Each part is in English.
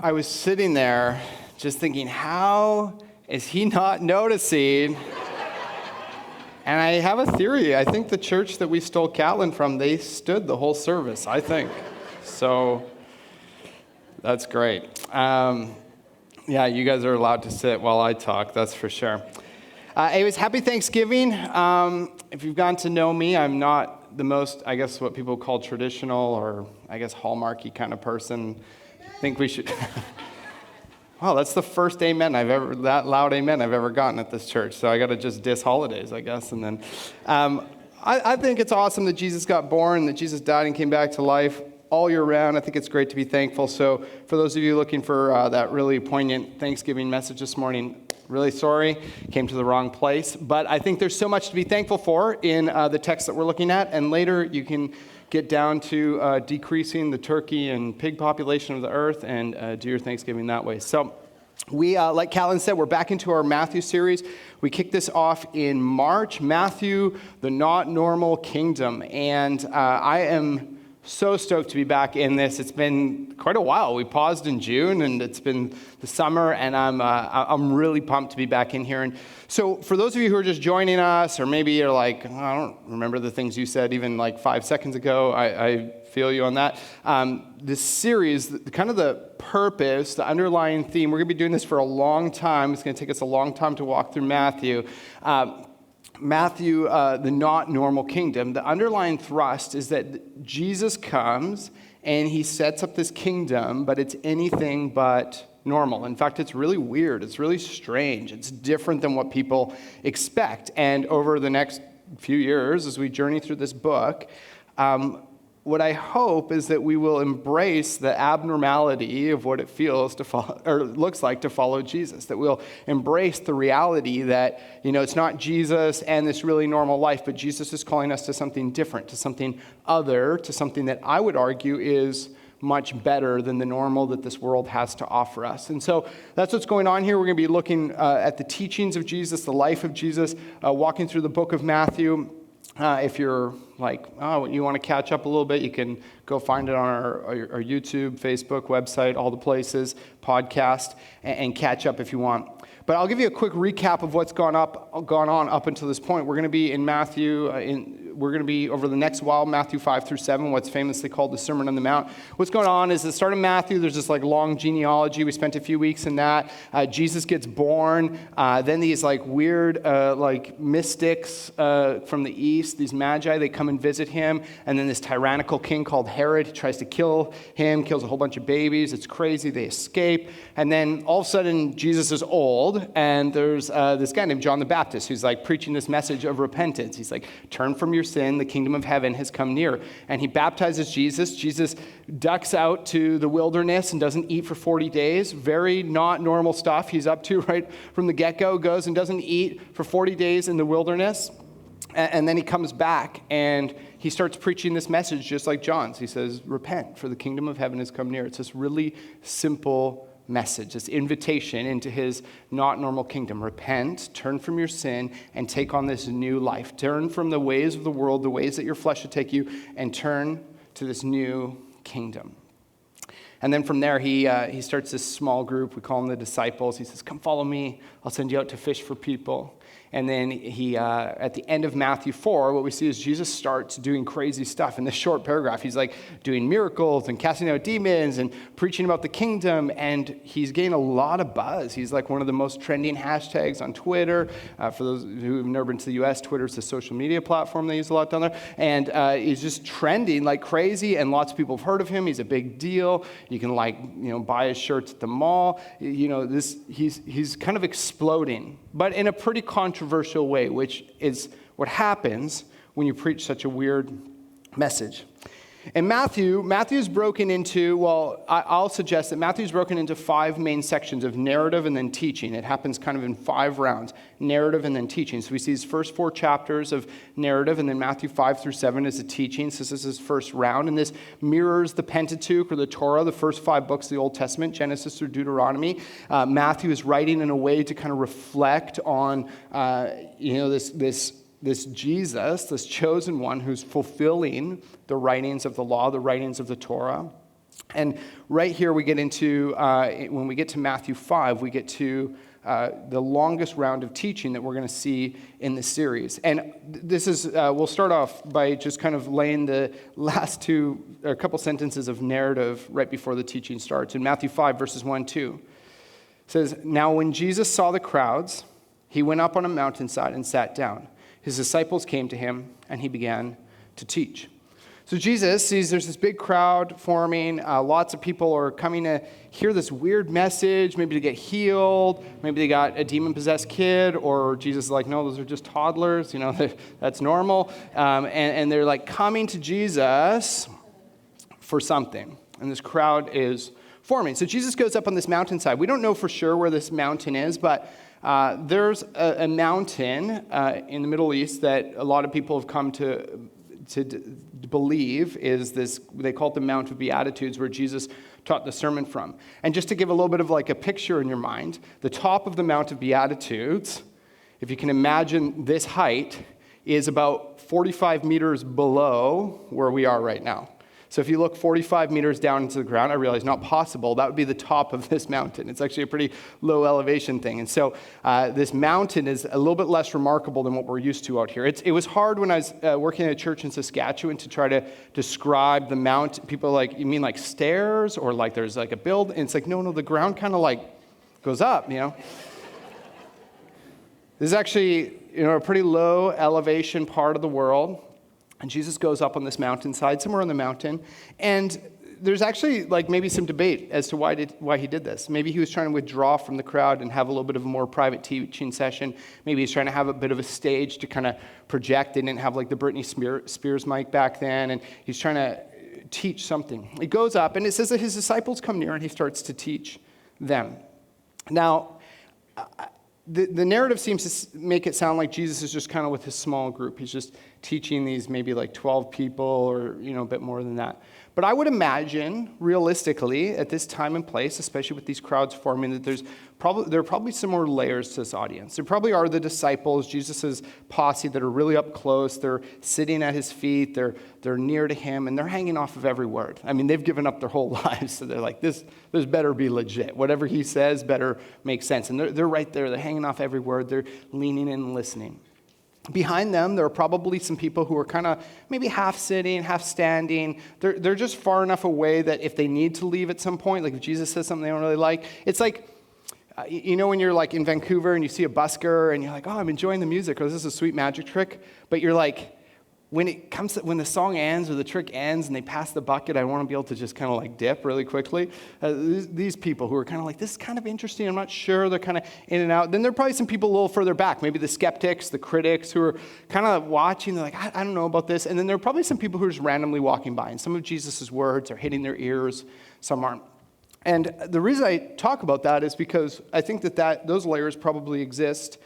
I was sitting there just thinking, how is he not noticing? And I have a theory. I think the church that we stole Catlin from, they stood the whole service, I think. So that's great. Yeah, you guys are allowed to sit while I talk, that's for sure. Anyways, happy Thanksgiving. If you've gotten to know me, I'm not the most, I guess, what people call traditional or, I guess, hallmarky kind of person. I think we should... Wow, that's the first that loud amen I've ever gotten at this church. So I got to just diss holidays, I guess. And then I think it's awesome that Jesus got born, that Jesus died and came back to life all year round. I think it's great to be thankful. So for those of you looking for that really poignant Thanksgiving message this morning, really sorry, came to the wrong place. But I think there's so much to be thankful for in the text that we're looking at. And later you can get down to decreasing the turkey and pig population of the earth and do your Thanksgiving that way. So we, like Callan said, we're back into our Matthew series. We kicked this off in March, Matthew, the Not Normal Kingdom. And I am so stoked to be back in this. It's been quite a while. We paused in June, and it's been the summer, and I'm really pumped to be back in here. And so for those of you who are just joining us, or maybe you're like, oh, I don't remember the things you said even like 5 seconds ago, I feel you on that. This series, kind of the purpose, the underlying theme, we're going to be doing this for a long time. It's going to take us a long time to walk through Matthew. Matthew, the not normal kingdom, the underlying thrust is that Jesus comes and he sets up this kingdom, but it's anything but normal. In fact, it's really weird. It's really strange. It's different than what people expect. And over the next few years, as we journey through this book, what I hope is that we will embrace the abnormality of what it feels to follow, or looks like to follow Jesus. That we'll embrace the reality that, it's not Jesus and this really normal life, but Jesus is calling us to something different, to something other, to something that I would argue is much better than the normal that this world has to offer us. And so that's what's going on here. We're going to be looking at the teachings of Jesus, the life of Jesus, walking through the book of Matthew. If you're like, oh, you want to catch up a little bit, you can go find it on our YouTube, Facebook, website, all the places, podcast, and catch up if you want. But I'll give you a quick recap of what's gone on up until this point. We're going to be in Matthew, we're going to be over the next while, Matthew 5 through 7, what's famously called the Sermon on the Mount. What's going on is the start of Matthew, there's this long genealogy. We spent a few weeks in that. Jesus gets born. Then these weird mystics from the east, these magi, they come and visit him. And then this tyrannical king called Herod, he tries to kill him, kills a whole bunch of babies. It's crazy. They escape. And then all of a sudden, Jesus is old. And there's this guy named John the Baptist who's preaching this message of repentance. He's like, turn from your sin, the kingdom of heaven has come near. And he baptizes Jesus. Jesus ducks out to the wilderness and doesn't eat for 40 days. Very not normal stuff he's up to right from the get-go. Goes and doesn't eat for 40 days in the wilderness. And then he comes back and he starts preaching this message just like John's. He says, repent, for the kingdom of heaven has come near. It's this really simple message, this invitation into his not normal kingdom. Repent, turn from your sin, and take on this new life. Turn from the ways of the world, the ways that your flesh would take you, and turn to this new kingdom. And then from there, he starts this small group. We call them the disciples. He says, come follow me. I'll send you out to fish for people. And then he, at the end of Matthew 4, what we see is Jesus starts doing crazy stuff. In this short paragraph, he's doing miracles and casting out demons and preaching about the kingdom. And he's getting a lot of buzz. He's one of the most trending hashtags on Twitter. For those who have never been to the U.S., Twitter's a social media platform they use a lot down there. And he's just trending like crazy. And lots of people have heard of him. He's a big deal. You can buy his shirts at the mall. He's kind of exploding, but in a pretty controversial way, which is what happens when you preach such a weird message. And Matthew's broken into, I'll suggest that Matthew's broken into 5 main sections of narrative and then teaching. It happens kind of in 5 rounds, narrative and then teaching. So we see his first 4 chapters of narrative, and then Matthew 5 through 7 is a teaching. So this is his first round, and this mirrors the Pentateuch or the Torah, the first 5 books of the Old Testament, Genesis through Deuteronomy. Matthew is writing in a way to kind of reflect on, this Jesus, this chosen one who's fulfilling the writings of the law, the writings of the Torah. And right here we get into, when we get to Matthew 5, we get to the longest round of teaching that we're going to see in this series. And this is, we'll start off by just kind of laying the last a couple sentences of narrative right before the teaching starts. In Matthew 5, verses 1 and 2, it says, "Now when Jesus saw the crowds, he went up on a mountainside and sat down. His disciples came to him, and he began to teach." So Jesus sees there's this big crowd forming. Lots of people are coming to hear this weird message, maybe to get healed. Maybe they got a demon-possessed kid, or Jesus is like, no, those are just toddlers. You know, that's normal. And they're like coming to Jesus for something. And this crowd is forming. So Jesus goes up on this mountainside. We don't know for sure where this mountain is, but there's a mountain in the Middle East that a lot of people have come to believe is this, they call it the Mount of Beatitudes, where Jesus taught the sermon from. And just to give a little bit of like a picture in your mind, the top of the Mount of Beatitudes, if you can imagine this height, is about 45 meters below where we are right now. So if you look 45 meters down into the ground, I realize not possible. That would be the top of this mountain. It's actually a pretty low elevation thing. And so this mountain is a little bit less remarkable than what we're used to out here. It was hard when I was working at a church in Saskatchewan to try to describe the mountain. People are like, you mean like stairs or like there's like a build? And it's like, no, the ground kind of like goes up, you know. This is actually, a pretty low elevation part of the world. And Jesus goes up on this mountainside, somewhere on the mountain, and there's actually like maybe some debate as to why he did this. Maybe he was trying to withdraw from the crowd and have a little bit of a more private teaching session. Maybe he's trying to have a bit of a stage to kind of project. They didn't have like the Britney Spears mic back then, and he's trying to teach something. He goes up, and it says that his disciples come near, and he starts to teach them. Now, the narrative seems to make it sound like Jesus is just kind of with his small group. He's just teaching these maybe like 12 people or, a bit more than that. But I would imagine, realistically, at this time and place, especially with these crowds forming, that there are probably some more layers to this audience. There probably are the disciples, Jesus' posse, that are really up close. They're sitting at his feet. They're near to him, and they're hanging off of every word. I mean, they've given up their whole lives, so they're like, this better be legit. Whatever he says better make sense. And they're right there. They're hanging off every word. They're leaning in and listening. Behind them, there are probably some people who are kind of maybe half sitting, half standing. They're just far enough away that if they need to leave at some point, like if Jesus says something they don't really like, it's like, when you're like in Vancouver and you see a busker and you're like, oh, I'm enjoying the music, or this is a sweet magic trick, but you're like, when the song ends or the trick ends and they pass the bucket, I want to be able to just kind of like dip really quickly. These people who are kind of like, this is kind of interesting, I'm not sure, they're kind of in and out. Then there are probably some people a little further back, maybe the skeptics, the critics who are kind of watching, they're like, I don't know about this. And then there are probably some people who are just randomly walking by, and some of Jesus' words are hitting their ears, some aren't. And the reason I talk about that is because I think that those layers probably exist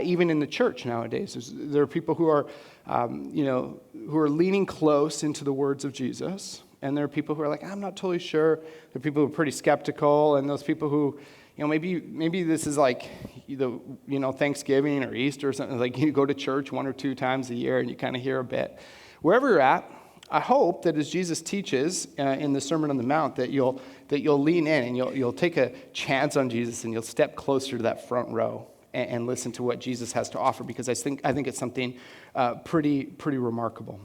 even in the church nowadays. There are people who are, who are leaning close into the words of Jesus, and there are people who are like, I'm not totally sure. There are people who are pretty skeptical, and those people who, maybe this is like, Thanksgiving or Easter or something. Like you go to church 1 or 2 times a year, and you kind of hear a bit. Wherever you're at, I hope that as Jesus teaches in the Sermon on the Mount, that you'll lean in and you'll take a chance on Jesus, and you'll step closer to that front row and listen to what Jesus has to offer, because I think it's something pretty remarkable.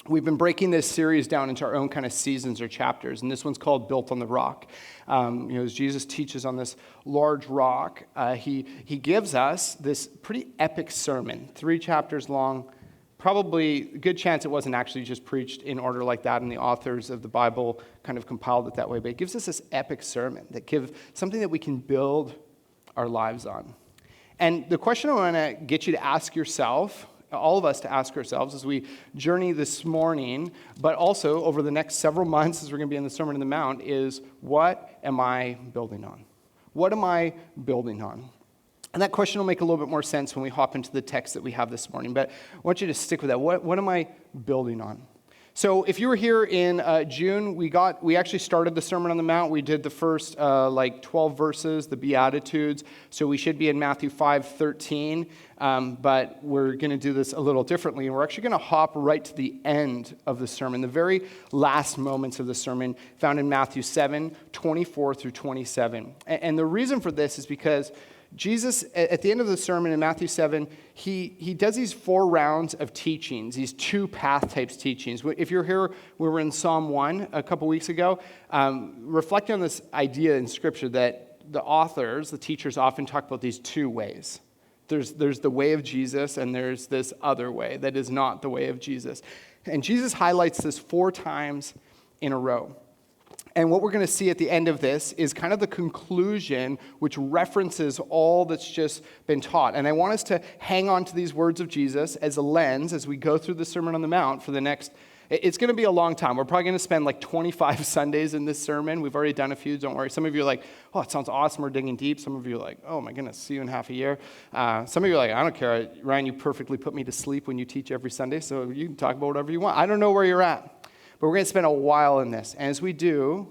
We've been breaking this series down into our own kind of seasons or chapters, and this one's called Built on the Rock. As Jesus teaches on this large rock, he gives us this pretty epic sermon, 3 chapters long. Probably a good chance it wasn't actually just preached in order like that, and the authors of the Bible kind of compiled it that way. But it gives us this epic sermon that gives something that we can build our lives on. And the question I want to get you to ask yourself, all of us to ask ourselves as we journey this morning, but also over the next several months as we're going to be in the Sermon on the Mount, is what am I building on? What am I building on? And that question will make a little bit more sense when we hop into the text that we have this morning. But I want you to stick with that. What am I building on? So if you were here in June, we actually started the Sermon on the Mount. We did the first 12 verses, the Beatitudes. So we should be in Matthew 5:13, but we're going to do this a little differently. And we're actually going to hop right to the end of the sermon, the very last moments of the sermon found in Matthew 7:24 through 27. And the reason for this is because Jesus, at the end of the sermon in Matthew 7, he does these 4 rounds of teachings, these 2 path types teachings. If you're here, we were in Psalm 1 a couple weeks ago, reflecting on this idea in Scripture that the authors, the teachers often talk about these 2 ways. There's the way of Jesus, and there's this other way that is not the way of Jesus. And Jesus highlights this 4 times in a row. And what we're going to see at the end of this is kind of the conclusion, which references all that's just been taught. And I want us to hang on to these words of Jesus as a lens as we go through the Sermon on the Mount for the next, it's going to be a long time. We're probably going to spend like 25 Sundays in this sermon. We've already done a few, don't worry. Some of you are like, oh, it sounds awesome, we're digging deep. Some of you are like, oh my goodness, see you in half a year. Some of you are like, I don't care. Ryan, you perfectly put me to sleep when you teach every Sunday, so you can talk about whatever you want. I don't know where you're at. But we're going to spend a while in this. And as we do,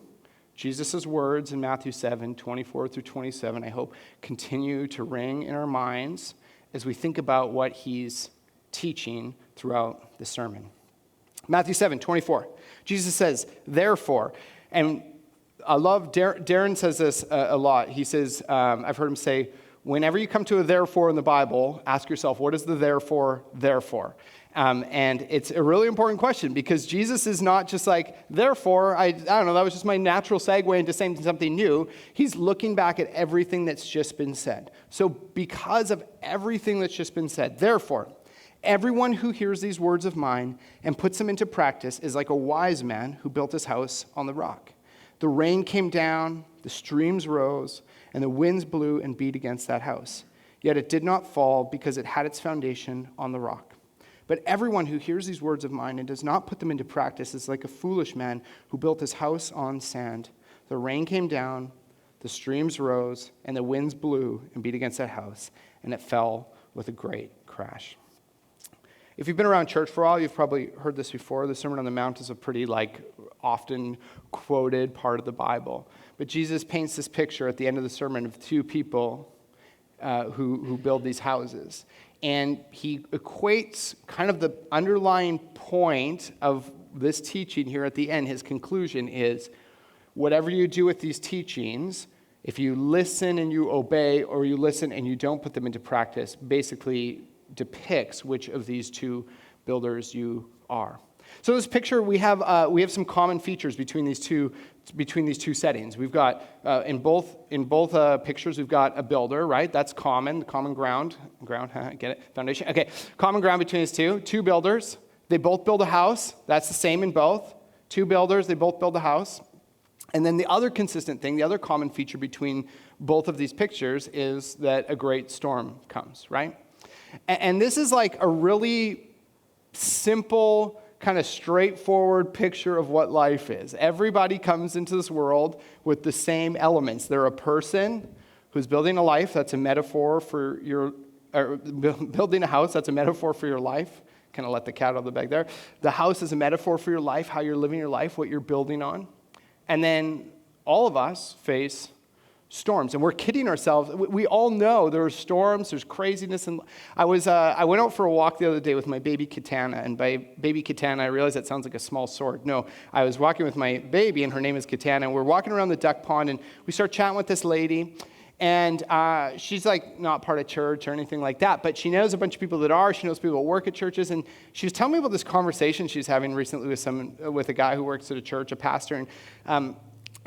Jesus' words in Matthew 7:24 through 27, I hope, continue to ring in our minds as we think about what he's teaching throughout the sermon. Matthew 7:24, Jesus says, therefore, and I love, Darren says this a lot. He says, I've heard him say, whenever you come to a therefore in the Bible, ask yourself, what is the therefore? And it's a really important question because Jesus is not just like, therefore, I don't know, that was just my natural segue into saying something new. He's looking back at everything that's just been said. So because of everything that's just been said, therefore, everyone who hears these words of mine and puts them into practice is like a wise man who built his house on the rock. The rain came down, the streams rose, and the winds blew and beat against that house. Yet it did not fall because it had its foundation on the rock. But everyone who hears these words of mine and does not put them into practice is like a foolish man who built his house on sand. The rain came down, the streams rose, and the winds blew and beat against that house, and it fell with a great crash. If you've been around church for a while, you've probably heard this before. The Sermon on the Mount is a pretty often quoted part of the Bible. But Jesus paints this picture at the end of the sermon of 2 people who build these houses. And he equates kind of the underlying point of this teaching here at the end. His conclusion is, whatever you do with these teachings, if you listen and you obey, or you listen and you don't put them into practice, basically depicts which of these 2 builders you are. So this picture, we have some common features between these two settings. We've got in both pictures, we've got a builder, right? That's common ground, get it? Foundation. Okay, common ground between these 2 builders. They both build a house. That's the same in both. 2 builders, they both build a house. And then the other consistent thing, the other common feature between both of these pictures is that a great storm comes, right? And this is like a really simple, kind of straightforward picture of what life is. Everybody comes into this world with the same elements. They're a person who's building a life. That's a metaphor for building a house. That's a metaphor for your life. Kind of let the cat out of the bag there. The house is a metaphor for your life, how you're living your life, what you're building on. And then all of us face storms, and we're kidding ourselves. We all know there are storms, there's craziness. And I went out for a walk the other day with my baby Katana, and by baby Katana, I realized that sounds like a small sword. No, I was walking with my baby, and her name is Katana, and we're walking around the duck pond, and we start chatting with this lady, and she's like not part of church or anything like that, but she knows a bunch of people that are. She knows people that work at churches, and she was telling me about this conversation she's having recently with a guy who works at a church, a pastor, and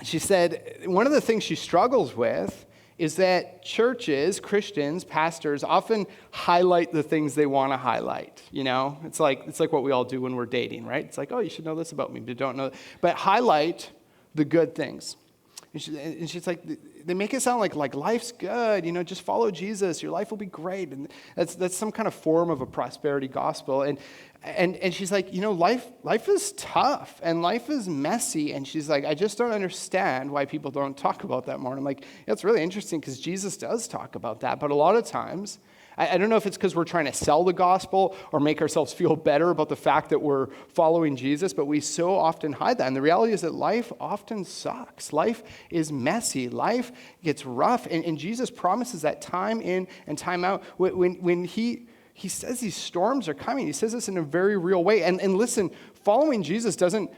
she said one of the things she struggles with is that churches, Christians, pastors often highlight the things they want to highlight. You know, it's like what we all do when we're dating, right? It's like, oh, you should know this about me, but don't know. But highlight the good things. And she's like, they make it sound like life's good, you know, just follow Jesus, your life will be great. And that's some kind of form of a prosperity gospel. And she's like, you know, life is tough and life is messy. And she's like, I just don't understand why people don't talk about that more. And I'm like, yeah, it's really interesting because Jesus does talk about that. But a lot of times, I don't know if it's because we're trying to sell the gospel or make ourselves feel better about the fact that we're following Jesus, but we so often hide that. And the reality is that life often sucks. Life is messy. Life gets rough. And Jesus promises that time in and time out. When he says these storms are coming, he says this in a very real way. And listen, following Jesus doesn't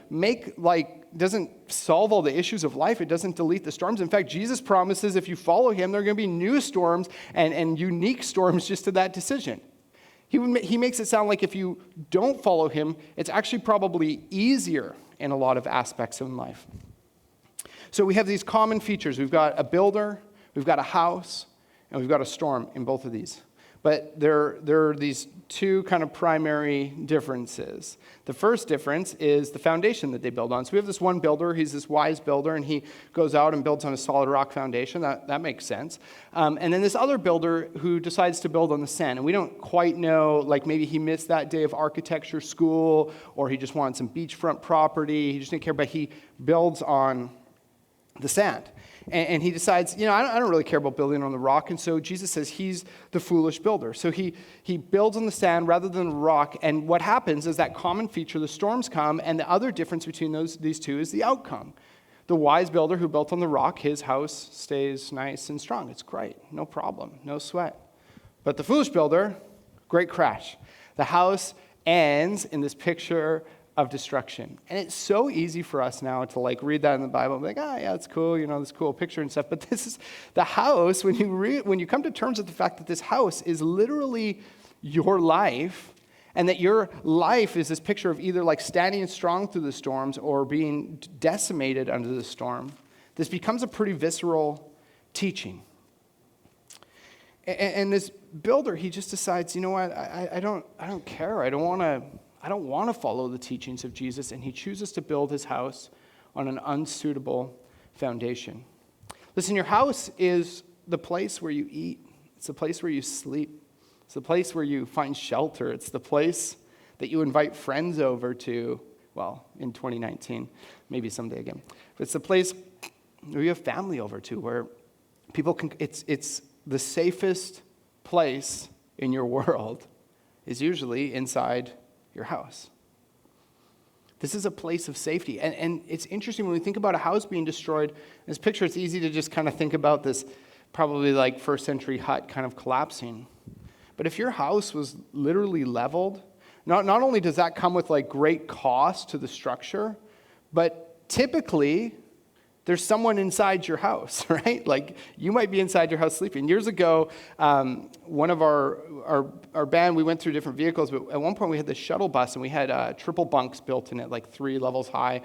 solve all the issues of life. It doesn't delete the storms. In fact, Jesus promises if you follow him, there are going to be new storms and unique storms just to that decision. He makes it sound like if you don't follow him, it's actually probably easier in a lot of aspects of life. So we have these common features. We've got a builder, we've got a house, and we've got a storm in both of these. But there are these two kind of primary differences. The first difference is the foundation that they build on. So we have this one builder, he's this wise builder, and he goes out and builds on a solid rock foundation. That makes sense. And then this other builder who decides to build on the sand. And we don't quite know, like maybe he missed that day of architecture school, or he just wanted some beachfront property. He just didn't care, but he builds on the sand. And he decides, I don't really care about building on the rock. And so Jesus says he's the foolish builder. So he builds on the sand rather than the rock. And what happens is that common feature, the storms come, and the other difference between these two is the outcome. The wise builder who built on the rock, his house stays nice and strong. It's great, no problem, no sweat. But the foolish builder, great crash. The house ends in this picture of destruction. And it's so easy for us now to read that in the Bible and be like, yeah, it's cool, this cool picture and stuff. But this is the house, when you come to terms with the fact that this house is literally your life, and that your life is this picture of either standing strong through the storms or being decimated under the storm, this becomes a pretty visceral teaching. And this builder, he just decides, you know what, I don't care. I don't want to follow the teachings of Jesus, and he chooses to build his house on an unsuitable foundation. Listen, your house is the place where you eat. It's the place where you sleep. It's the place where you find shelter. It's the place that you invite friends over to, in 2019, maybe someday again. But it's the place where you have family over to, where people can, it's the safest place in your world is usually inside your house. This is a place of safety. And it's interesting when we think about a house being destroyed, in this picture, it's easy to just kind of think about this probably first century hut kind of collapsing. But if your house was literally leveled, not only does that come with great cost to the structure, but typically there's someone inside your house, right? You might be inside your house sleeping. Years ago, one of our band, we went through different vehicles, but at one point we had this shuttle bus, and we had triple bunks built in it, 3 levels high,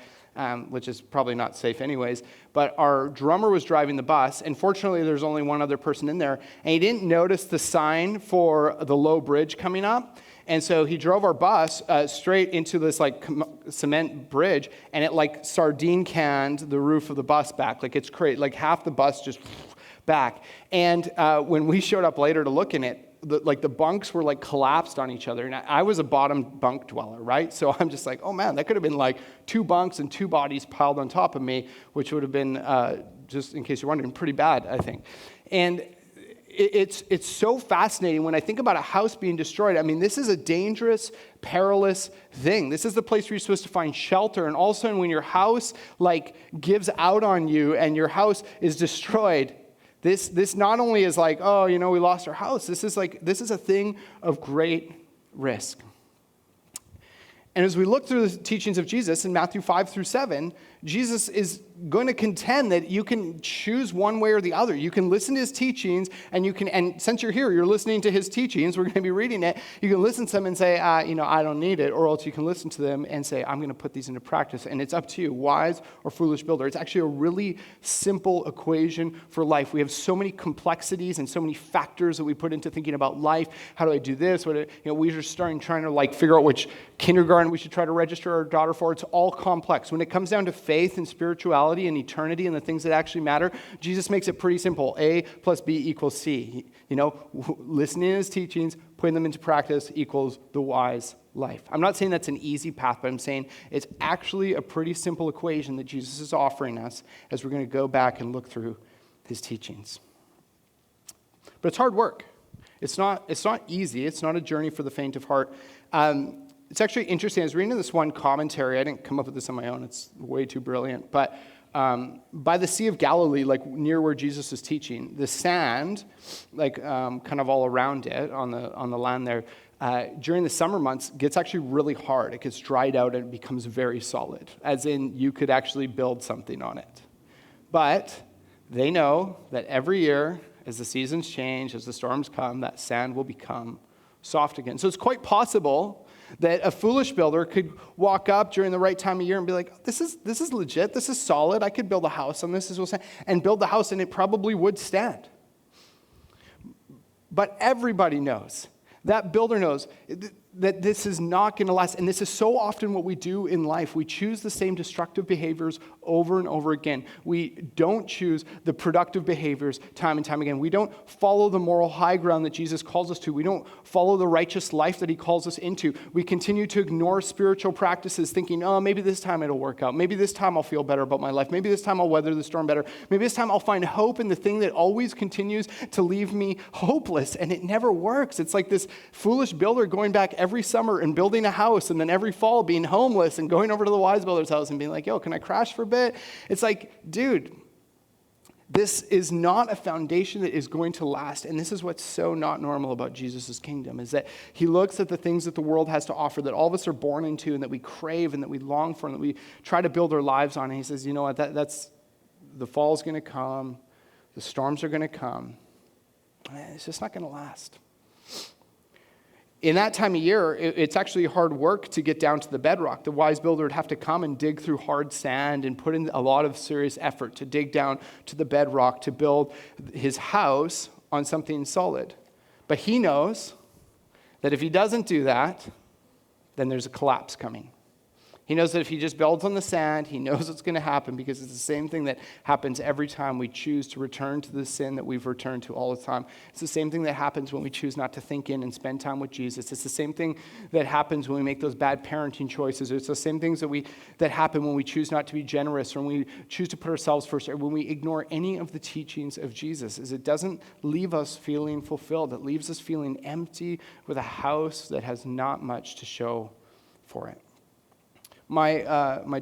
which is probably not safe anyways. But our drummer was driving the bus, and fortunately there's only one other person in there, and he didn't notice the sign for the low bridge coming up. And so he drove our bus straight into this cement bridge, and it sardine canned the roof of the bus back. It's crazy. Half the bus just back. And when we showed up later to look in it, the bunks were collapsed on each other. And I was a bottom bunk dweller, right? So I'm just oh man, that could have been 2 bunks and 2 bodies piled on top of me, which would have been, just in case you're wondering, pretty bad, I think. And it's so fascinating when I think about a house being destroyed. I mean, this is a dangerous, perilous thing. This is the place where you're supposed to find shelter. And all of a sudden, when your house gives out on you and your house is destroyed, this not only is we lost our house. This is a thing of great risk. And as we look through the teachings of Jesus in Matthew 5 through 7, Jesus is going to contend that you can choose one way or the other. You can listen to his teachings, and since you're here, you're listening to his teachings, we're going to be reading it. You can listen to them and say, I don't need it, or else you can listen to them and say, I'm going to put these into practice. And it's up to you, wise or foolish builder. It's actually a really simple equation for life. We have so many complexities and so many factors that we put into thinking about life. How do I do this? We are trying to figure out which kindergarten we should try to register our daughter for. It's all complex. When it comes down to faith and spirituality and eternity and the things that actually matter, Jesus makes it pretty simple. A plus B equals C. Listening to his teachings, putting them into practice equals the wise life. I'm not saying that's an easy path, but I'm saying it's actually a pretty simple equation that Jesus is offering us as we're going to go back and look through his teachings. But it's hard work. It's not easy. It's not a journey for the faint of heart. It's actually interesting. I was reading this one commentary. I didn't come up with this on my own. It's way too brilliant. But by the Sea of Galilee, like near where Jesus is teaching, the sand, like kind of all around it on the land there, during the summer months gets actually really hard. It gets dried out and it becomes very solid, as in you could actually build something on it. But they know that every year, as the seasons change, as the storms come, that sand will become soft again. So it's quite possible that a foolish builder could walk up during the right time of year and be like, this is legit, this is solid, I could build a house on this, and build the house, and it probably would stand. But everybody knows, that builder knows that this is not going to last. And this is so often what we do in life. We choose the same destructive behaviors over and over again. We don't choose the productive behaviors time and time again. We don't follow the moral high ground that Jesus calls us to. We don't follow the righteous life that he calls us into. We continue to ignore spiritual practices, thinking, oh, maybe this time it'll work out. Maybe this time I'll feel better about my life. Maybe this time I'll weather the storm better. Maybe this time I'll find hope in the thing that always continues to leave me hopeless. And it never works. It's like this foolish builder going back every summer and building a house, and then every fall being homeless and going over to the wise builder's house and being like, yo, can I crash for a bit? It's like, dude, this is not a foundation that is going to last. And this is what's so not normal about Jesus' kingdom, is that he looks at the things that the world has to offer, that all of us are born into and that we crave and that we long for and that we try to build our lives on. And he says, you know what, that's the fall's going to come, the storms are going to come, and it's just not going to last. In that time of year, it's actually hard work to get down to the bedrock. The wise builder would have to come and dig through hard sand and put in a lot of serious effort to dig down to the bedrock to build his house on something solid. But he knows that if he doesn't do that, then there's a collapse coming. He knows that if he just builds on the sand, he knows what's going to happen, because it's the same thing that happens every time we choose to return to the sin that we've returned to all the time. It's the same thing that happens when we choose not to think in and spend time with Jesus. It's the same thing that happens when we make those bad parenting choices. It's the same things that happen when we choose not to be generous, or when we choose to put ourselves first, or when we ignore any of the teachings of Jesus. Is it doesn't leave us feeling fulfilled. It leaves us feeling empty with a house that has not much to show for it. My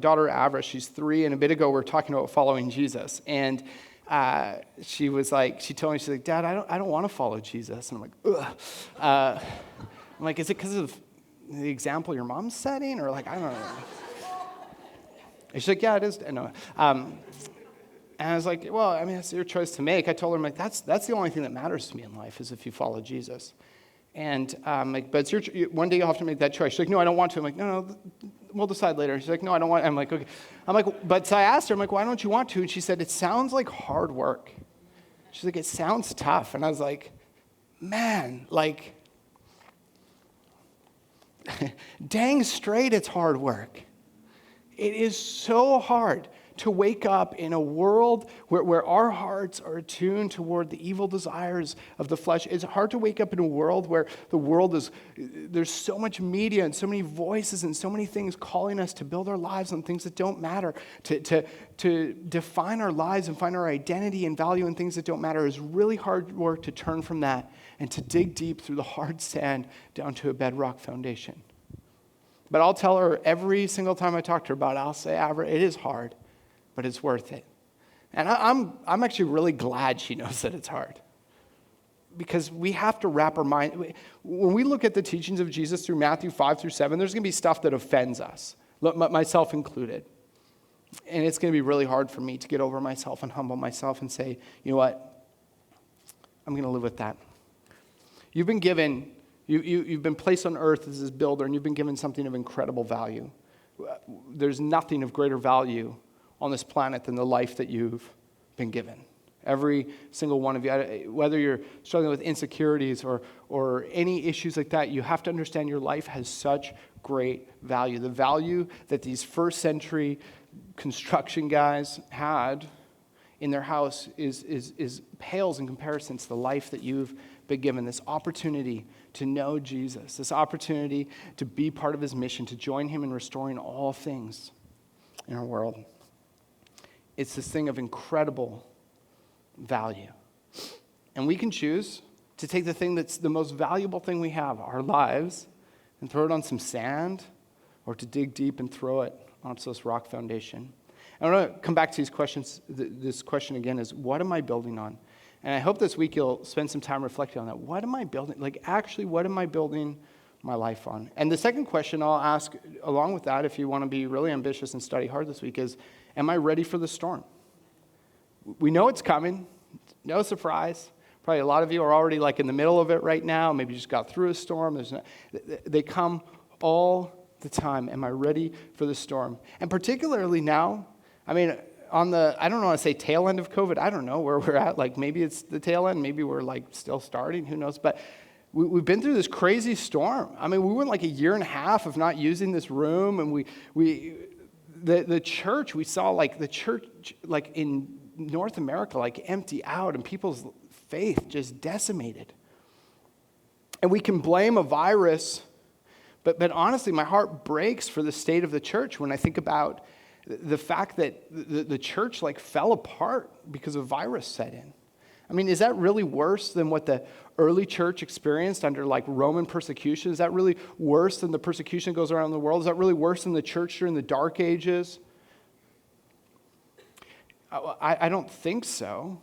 daughter, Avra, she's 3, and a bit ago we were talking about following Jesus. And she was like, she told me, she's like, Dad, I don't want to follow Jesus. And I'm like, ugh. I'm like, is it because of the example your mom's setting? Or like, I don't know. And she's like, yeah, it is. No. And I was like, well, I mean, it's your choice to make. I told her, I'm like, that's the only thing that matters to me in life, is if you follow Jesus. And like, but it's one day you'll have to make that choice. She's like, no, I don't want to. I'm like, no, we'll decide later. She's like, no, I don't want. I'm like, okay. I'm like, but so I asked her, I'm like, why don't you want to? And she said, it sounds like hard work. She's like, it sounds tough. And I was like, man, like, dang straight, it's hard work. It is so hard to wake up in a world where our hearts are attuned toward the evil desires of the flesh. It's hard to wake up in a world where the world there's so much media and so many voices and so many things calling us to build our lives on things that don't matter, to define our lives and find our identity and value in things that don't matter. It's really hard work to turn from that and to dig deep through the hard sand down to a bedrock foundation. But I'll tell her every single time I talk to her about it, I'll say, Avra, it is hard, but it's worth it. And I'm actually really glad she knows that it's hard. Because we have to wrap our mind. When we look at the teachings of Jesus through Matthew 5 through 7, there's going to be stuff that offends us, myself included. And it's going to be really hard for me to get over myself and humble myself and say, you know what? I'm going to live with that. You've been given, you've been placed on earth as this builder, and you've been given something of incredible value. There's nothing of greater value on this planet than the life that you've been given. Every single one of you, whether you're struggling with insecurities or any issues like that, you have to understand your life has such great value. The value that these first century construction guys had in their house is pales in comparison to the life that you've been given. This opportunity to know Jesus, this opportunity to be part of his mission, to join him in restoring all things in our world. It's this thing of incredible value. And we can choose To take the thing that's the most valuable thing we have, our lives, and throw it on some sand, or to dig deep and throw it onto this rock foundation? I want to come back to these questions. This question again is, what am I building on? And I hope this week you'll spend some time reflecting on that. What am I building? Like, actually, what am I building my life on? And the second question I'll ask along with that, if you want to be really ambitious and study hard this week, is, am I ready for the storm? We know it's coming. No surprise. Probably a lot of you are already like in the middle of it right now. Maybe you just got through a storm. They come all the time. Am I ready for the storm? And particularly now, I mean, I don't want to say tail end of COVID. I don't know where we're at. Like, maybe it's the tail end. Maybe we're like still starting. Who knows? But we've been through this crazy storm. I mean, we went like a year and a half of not using this room. And the church, we saw like the church like in North America like empty out and people's faith just decimated. And we can blame a virus, but honestly, my heart breaks for the state of the church when I think about the fact that the church like fell apart because a virus set in. I mean, is that really worse than what the early church experienced under like Roman persecution? Is that really worse than the persecution that goes around the world? Is that really worse than the church during the Dark Ages? I don't think so.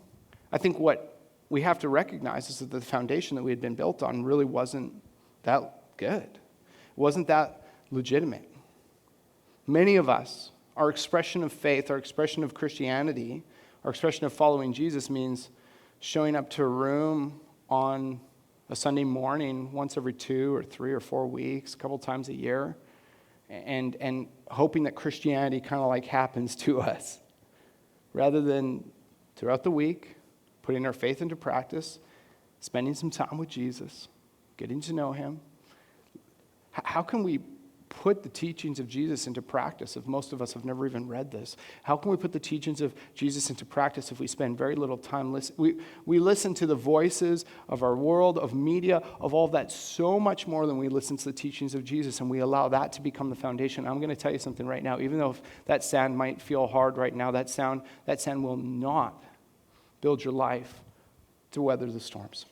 I think what we have to recognize is that the foundation that we had been built on really wasn't that good. It wasn't that legitimate. Many of us, our expression of faith, our expression of Christianity, our expression of following Jesus means showing up to a room on a Sunday morning once every 2 or 3 or 4 weeks, a couple times a year, and hoping that Christianity kind of like happens to us, rather than throughout the week, putting our faith into practice, spending some time with Jesus, getting to know him. How can we put the teachings of Jesus into practice if most of us have never even read this? How can we put the teachings of Jesus into practice if we spend very little time listening? We listen to the voices of our world, of media, of all that so much more than we listen to the teachings of Jesus, and we allow that to become the foundation. I'm going to tell you something right now. Even though that sand might feel hard right now, that sand will not build your life to weather the storms.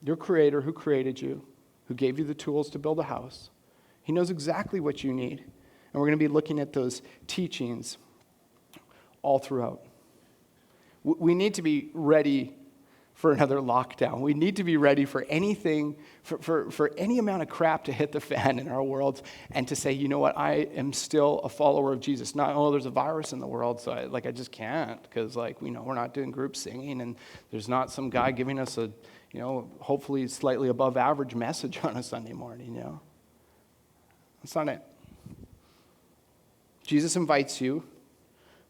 Your Creator who created you, who gave you the tools to build a house, he knows exactly what you need. And we're going to be looking at those teachings all throughout. We need to be ready for another lockdown. We need to be ready for anything, for any amount of crap to hit the fan in our world, and to say, you know what, I am still a follower of Jesus. Not, oh, there's a virus in the world, so I just can't, because we're not doing group singing, and there's not some guy giving us a, hopefully slightly above average message on a Sunday morning, That's not it. Jesus invites you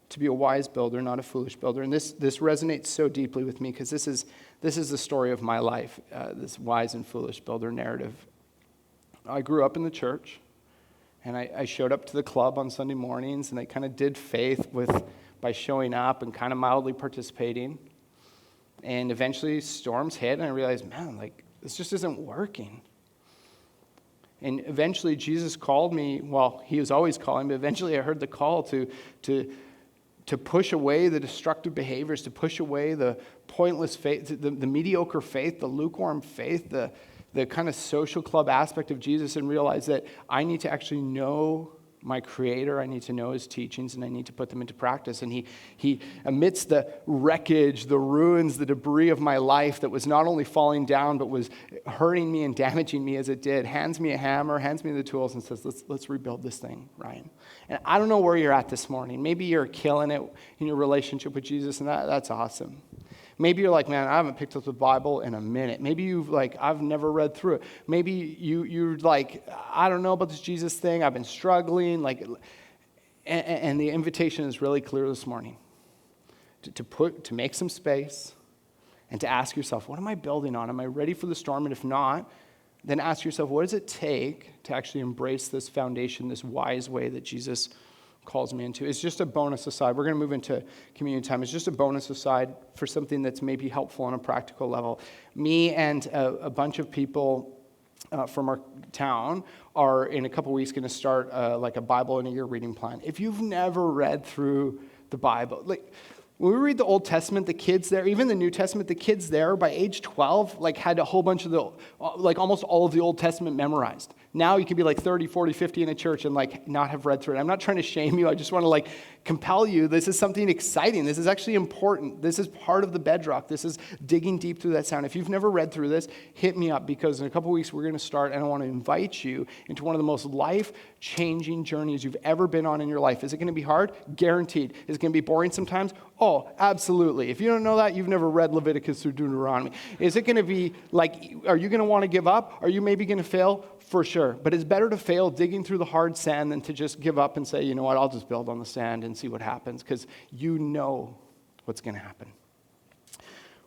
to be a wise builder, not a foolish builder. And this resonates so deeply with me because this is the story of my life, this wise and foolish builder narrative. I grew up in the church, and I showed up to the club on Sunday mornings, and I kind of did faith by showing up and kind of mildly participating. And eventually storms hit, and I realized, man, this just isn't working. And eventually Jesus called me. Well, he was always calling, but eventually I heard the call to push away the destructive behaviors, to push away the pointless faith, the mediocre faith, the lukewarm faith, the kind of social club aspect of Jesus, and realize that I need to actually know my Creator, I need to know his teachings, and I need to put them into practice. And he amidst the wreckage, the ruins, the debris of my life that was not only falling down, but was hurting me and damaging me as it did, hands me a hammer, hands me the tools, and says, let's rebuild this thing, Ryan. And I don't know where you're at this morning. Maybe you're killing it in your relationship with Jesus, and that's awesome. Maybe you're like, man, I haven't picked up the Bible in a minute. Maybe you've I've never read through it. Maybe you're like, I don't know about this Jesus thing. I've been struggling. And the invitation is really clear this morning. To make some space and to ask yourself, what am I building on? Am I ready for the storm? And if not, then ask yourself, what does it take to actually embrace this foundation, this wise way that Jesus calls me into? It's just a bonus aside. We're going to move into communion time. It's just a bonus aside for something that's maybe helpful on a practical level. Me and a bunch of people from our town are in a couple weeks going to start a Bible in a year reading plan. If you've never read through the Bible, When we read the Old Testament, the kids there, even the New Testament, the kids there by age 12, like had a whole bunch of like almost all of the Old Testament memorized. Now you can be like 30, 40, 50 in a church and like not have read through it. I'm not trying to shame you. I just want to like compel you. This is something exciting. This is actually important. This is part of the bedrock. This is digging deep through that sound. If you've never read through this, hit me up, because in a couple weeks we're going to start, and I want to invite you into one of the most life-changing journeys you've ever been on in your life. Is it going to be hard? Guaranteed. Is it going to be boring sometimes? Oh, absolutely. If you don't know that, you've never read Leviticus through Deuteronomy. Is it going to be like, are you going to want to give up? Are you maybe going to fail? For sure. But it's better to fail digging through the hard sand than to just give up and say, you know what, I'll just build on the sand and see what happens, because you know what's going to happen.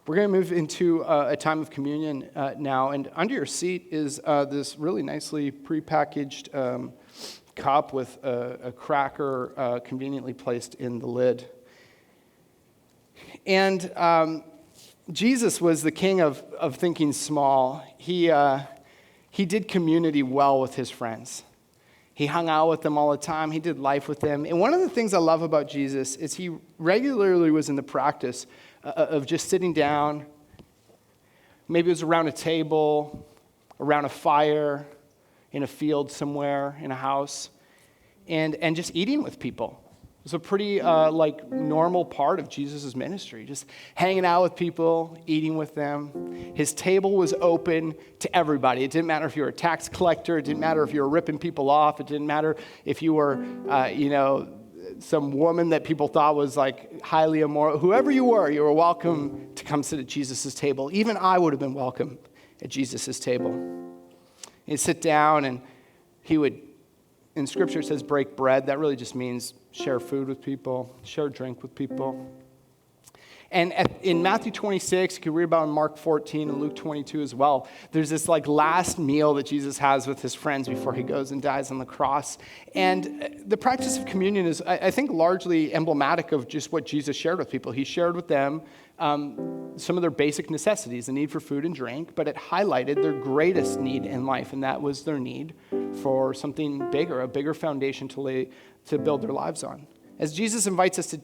We're going to move into a time of communion now, and under your seat is this really nicely prepackaged cup with a cracker conveniently placed in the lid. And Jesus was the king of thinking small. He did community well with his friends. He hung out with them all the time. He did life with them. And one of the things I love about Jesus is he regularly was in the practice of just sitting down. Maybe it was around a table, around a fire, in a field somewhere, in a house, and just eating with people. It was a pretty normal part of Jesus' ministry, just hanging out with people, eating with them. His table was open to everybody. It didn't matter if you were a tax collector. It didn't matter if you were ripping people off. It didn't matter if you were, some woman that people thought was like highly immoral. Whoever you were welcome to come sit at Jesus' table. Even I would have been welcome at Jesus' table. He'd sit down and he would, in Scripture it says break bread. That really just means share food with people, share drink with people. And in Matthew 26, you can read about in Mark 14 and Luke 22 as well. There's this like last meal that Jesus has with his friends before he goes and dies on the cross. And the practice of communion is, I think, largely emblematic of just what Jesus shared with people. He shared with them some of their basic necessities, the need for food and drink, but it highlighted their greatest need in life, and that was their need for something bigger, a bigger foundation to build their lives on. As Jesus invites us to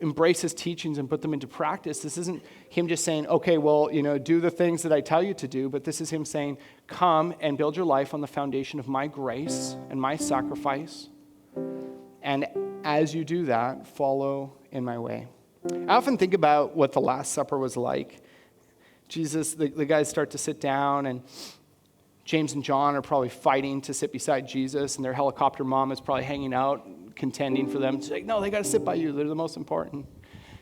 embrace his teachings and put them into practice, this isn't him just saying, okay, well, do the things that I tell you to do, but this is him saying, come and build your life on the foundation of my grace and my sacrifice. And as you do that, follow in my way. I often think about what the Last Supper was like. Jesus, the guys start to sit down, and James and John are probably fighting to sit beside Jesus, and their helicopter mom is probably hanging out, contending for them. She's like, no, they got to sit by you. They're the most important.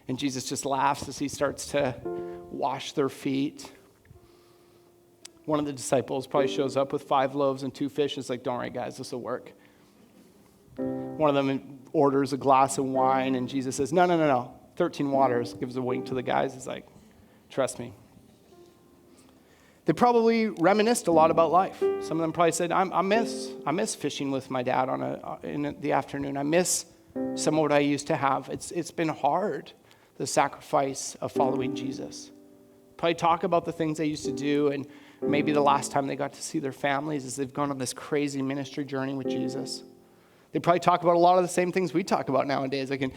And Jesus just laughs as he starts to wash their feet. One of the disciples probably shows up with 5 loaves and 2 fish. It's like, don't worry, guys, this will work. One of them orders a glass of wine, and Jesus says, no. 13 waters, gives a wink to the guys. He's like, trust me. They probably reminisced a lot about life. Some of them probably said, I miss fishing with my dad in the afternoon. I miss some of what I used to have. It's been hard, the sacrifice of following Jesus. Probably talk about the things they used to do, and maybe the last time they got to see their families as they've gone on this crazy ministry journey with Jesus. They probably talk about a lot of the same things we talk about nowadays. I can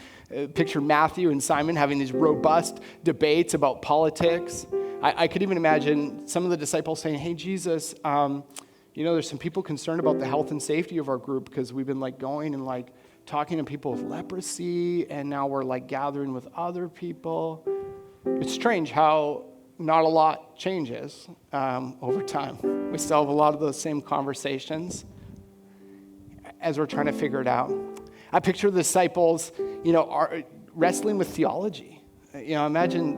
picture Matthew and Simon having these robust debates about politics. I could even imagine some of the disciples saying, hey, Jesus, there's some people concerned about the health and safety of our group because we've been going and talking to people with leprosy, and now we're gathering with other people. It's strange how not a lot changes over time. We still have a lot of those same conversations as we're trying to figure it out. I picture the disciples, are wrestling with theology. Imagine,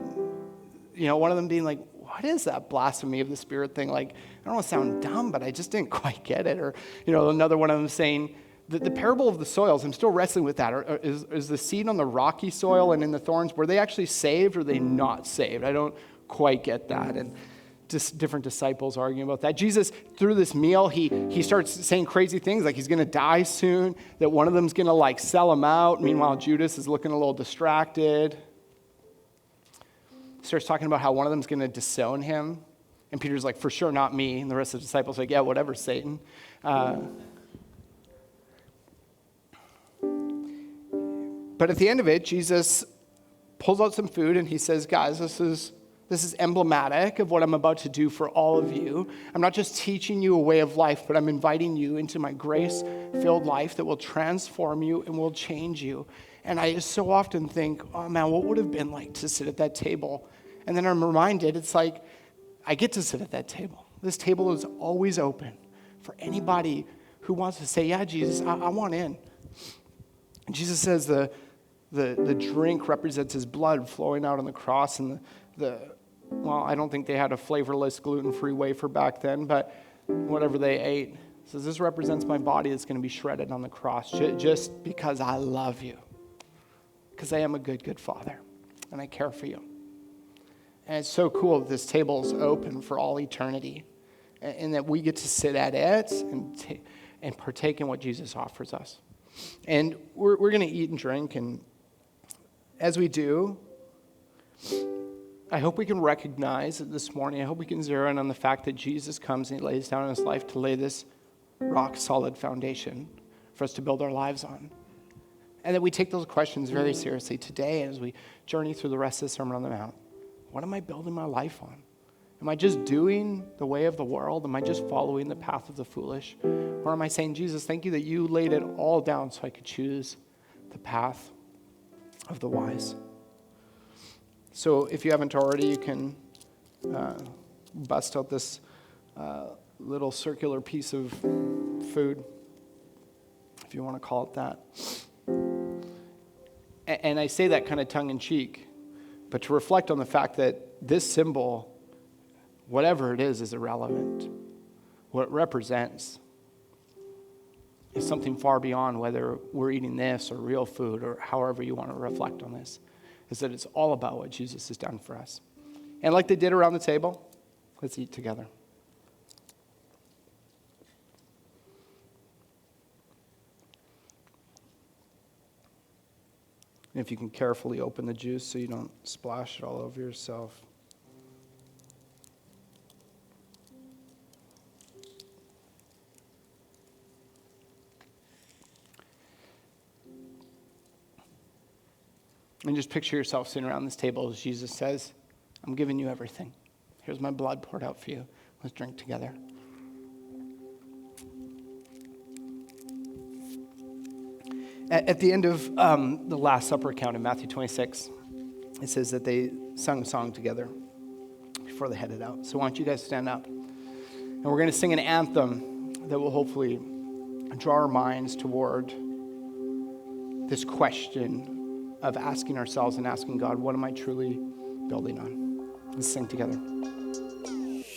one of them being like, what is that blasphemy of the Spirit thing? I don't want to sound dumb, but I just didn't quite get it. Or, another one of them saying, the parable of the soils, I'm still wrestling with that. Or is the seed on the rocky soil and in the thorns, were they actually saved or were they not saved? I don't quite get that. And just different disciples arguing about that. Jesus, through this meal, he starts saying crazy things like he's going to die soon, that one of them's going to sell him out. Meanwhile, Judas is looking a little distracted. He starts talking about how one of them's going to disown him. And Peter's like, for sure, not me. And the rest of the disciples are like, yeah, whatever, Satan. But at the end of it, Jesus pulls out some food, and he says, guys, this is emblematic of what I'm about to do for all of you. I'm not just teaching you a way of life, but I'm inviting you into my grace-filled life that will transform you and will change you. And I so often think, oh man, what would have been like to sit at that table? And then I'm reminded, it's like, I get to sit at that table. This table is always open for anybody who wants to say, yeah, Jesus, I want in. And Jesus says the drink represents his blood flowing out on the cross, and well, I don't think they had a flavorless, gluten-free wafer back then, but whatever they ate. Says, this represents my body that's going to be shredded on the cross just because I love you. Because I am a good, good father, and I care for you. And it's so cool that this table is open for all eternity, and that we get to sit at it and partake in what Jesus offers us. And we're going to eat and drink, and as we do, I hope we can recognize that this morning, I hope we can zero in on the fact that Jesus comes and he lays down his life to lay this rock-solid foundation for us to build our lives on. And that we take those questions very seriously today as we journey through the rest of the Sermon on the Mount. What am I building my life on? Am I just doing the way of the world? Am I just following the path of the foolish? Or am I saying, Jesus, thank you that you laid it all down so I could choose the path of the wise? So if you haven't already, you can bust out this little circular piece of food, if you want to call it that. And I say that kind of tongue-in-cheek, but to reflect on the fact that this symbol, whatever it is irrelevant. What it represents is something far beyond whether we're eating this or real food or however you want to reflect on this, is that it's all about what Jesus has done for us. And like they did around the table, let's eat together. And if you can carefully open the juice so you don't splash it all over yourself. And just picture yourself sitting around this table as Jesus says, I'm giving you everything. Here's my blood poured out for you. Let's drink together. At the end of the Last Supper account in Matthew 26, it says that they sung a song together before they headed out. So why don't you guys stand up? And we're going to sing an anthem that will hopefully draw our minds toward this question of asking ourselves and asking God, what am I truly building on? Let's sing together.